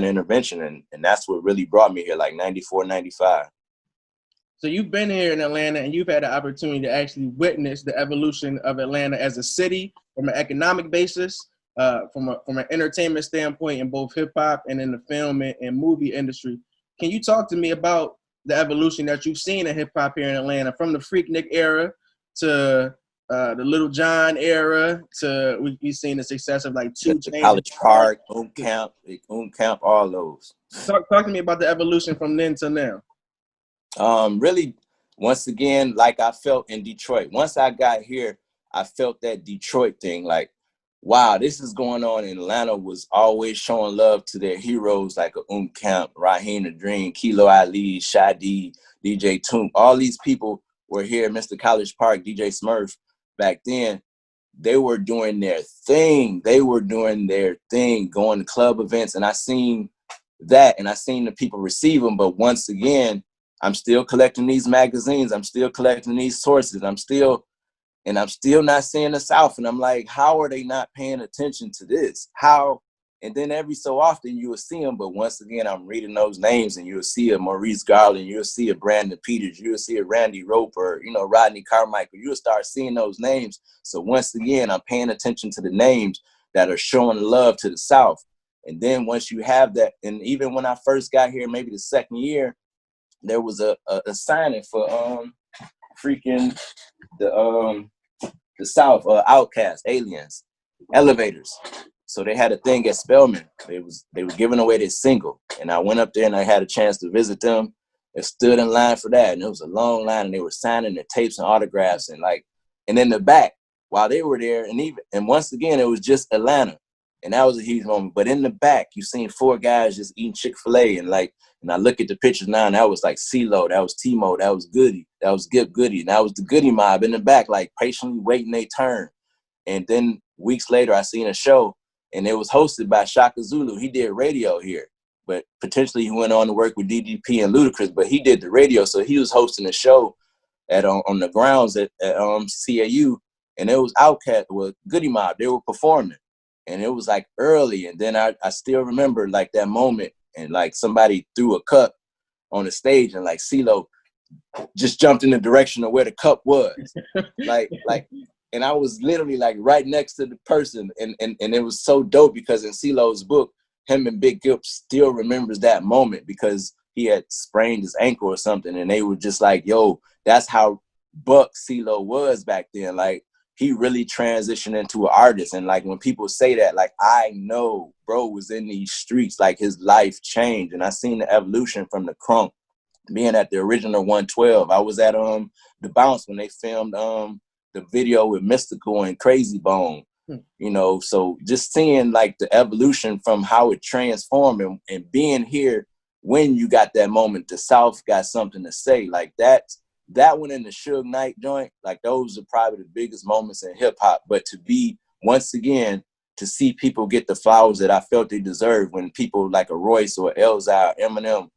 intervention, and that's what really brought me here, like 94, 95. So you've been here in Atlanta, and you've had the opportunity to actually witness the evolution of Atlanta as a city from an economic basis, from an entertainment standpoint in both hip hop and in the film and movie industry. Can you talk to me about the evolution that you've seen in hip hop here in Atlanta, from the Freaknik era to the Little John era to we've seen the success of like Two The Chainz, College Park, Camp, all those. Talk to me about the evolution from then to now. Really, once again, like I felt in Detroit. Once I got here, I felt that Detroit thing. Like, wow, this is going on in Atlanta. Was always showing love to their heroes like a Camp, Raheem the Dream, Kilo Ali, Shadi, DJ Toomp. All these people were here. Mr. College Park, DJ Smurf. Back then, they were doing their thing. Going to club events, and I seen that, and I seen the people receive them. But once again, I'm still collecting these magazines. I'm still collecting these sources. I'm still not seeing the South. And I'm like, how are they not paying attention to this? How? And then every so often you will see them. But once again, I'm reading those names, and you'll see a Maurice Garland, you'll see a Brandon Peters, you'll see a Randy Roper, Rodney Carmichael. You'll start seeing those names. So once again, I'm paying attention to the names that are showing love to the South. And then once you have that, and even when I first got here, maybe the second year, there was a signing for freaking the South, Outcast, Aliens, Elevators. So they had a thing at Spelman. They were giving away this single, and I went up there and I had a chance to visit them. I stood in line for that, and it was a long line, and they were signing their tapes and autographs, and in the back while they were there, and once again it was just Atlanta, and that was a huge moment. But in the back, you seen 4 guys just eating Chick-fil-A, and I look at the pictures now, and that was like Cee-lo, that was T-Mo, that was Goody, that was Gip Goody, and that was the Goody mob in the back, like patiently waiting their turn. And then weeks later, I seen a show, and it was hosted by Shaka Zulu. He did radio here, but potentially he went on to work with DDP and Ludacris, but he did the radio, so he was hosting a show on the grounds at CAU, and it was Outkast with Goody Mob. They were performing, and it was like early, and then I still remember like that moment, and like somebody threw a cup on the stage, and like Cee-lo just jumped in the direction of where the cup was, and I was literally like right next to the person, and it was so dope because in Cee-lo's book, him and Big Gip still remembers that moment because he had sprained his ankle or something, and they were just like, yo, that's how Buck Cee-lo was back then. Like, he really transitioned into an artist. And like when people say that, like, I know bro was in these streets, like his life changed. And I seen the evolution from the Crunk being at the original 112. I was at the Bounce when they filmed the video with Mystical and Crazy Bone. So just seeing like the evolution from how it transformed and being here when you got that moment, the South got something to say. Like that one in the Suge Knight joint, like those are probably the biggest moments in hip hop. But to be, once again, to see people get the flowers that I felt they deserved when people like a Royce or Elzhi or Eminem,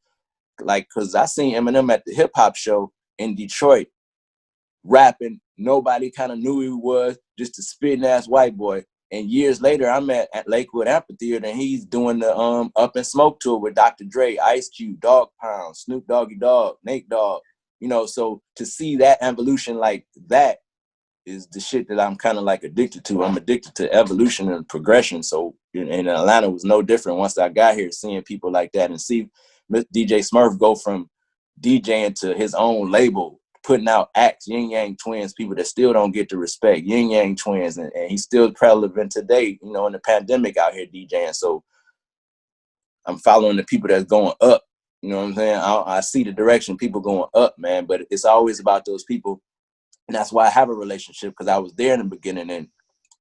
like, cause I seen Eminem at the hip hop show in Detroit rapping. Nobody kind of knew who he was, just a spitting ass white boy. And years later, I'm at Lakewood Amphitheater, and he's doing the Up in Smoke tour with Dr. Dre, Ice Cube, Dog Pound, Snoop Doggy Dogg, Nate Dogg. So to see that evolution like that is the shit that I'm kind of like addicted to. I'm addicted to evolution and progression. So in Atlanta was no different once I got here, seeing people like that and see DJ Smurf go from DJing to his own label, putting out acts, Yin Yang Twins, people that still don't get the respect, Yin Yang Twins, and he's still relevant today, in the pandemic out here DJing. So I'm following the people that's going up. You know what I'm saying? I see the direction people going up, man, but it's always about those people. And that's why I have a relationship, because I was there in the beginning,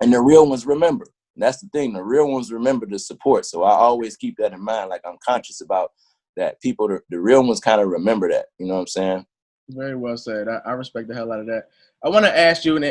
and the real ones remember. And that's the thing. The real ones remember the support. So I always keep that in mind. Like, I'm conscious about that. People, the real ones kind of remember that. You know what I'm saying? Very well said. I respect the hell out of that. I want to ask you, and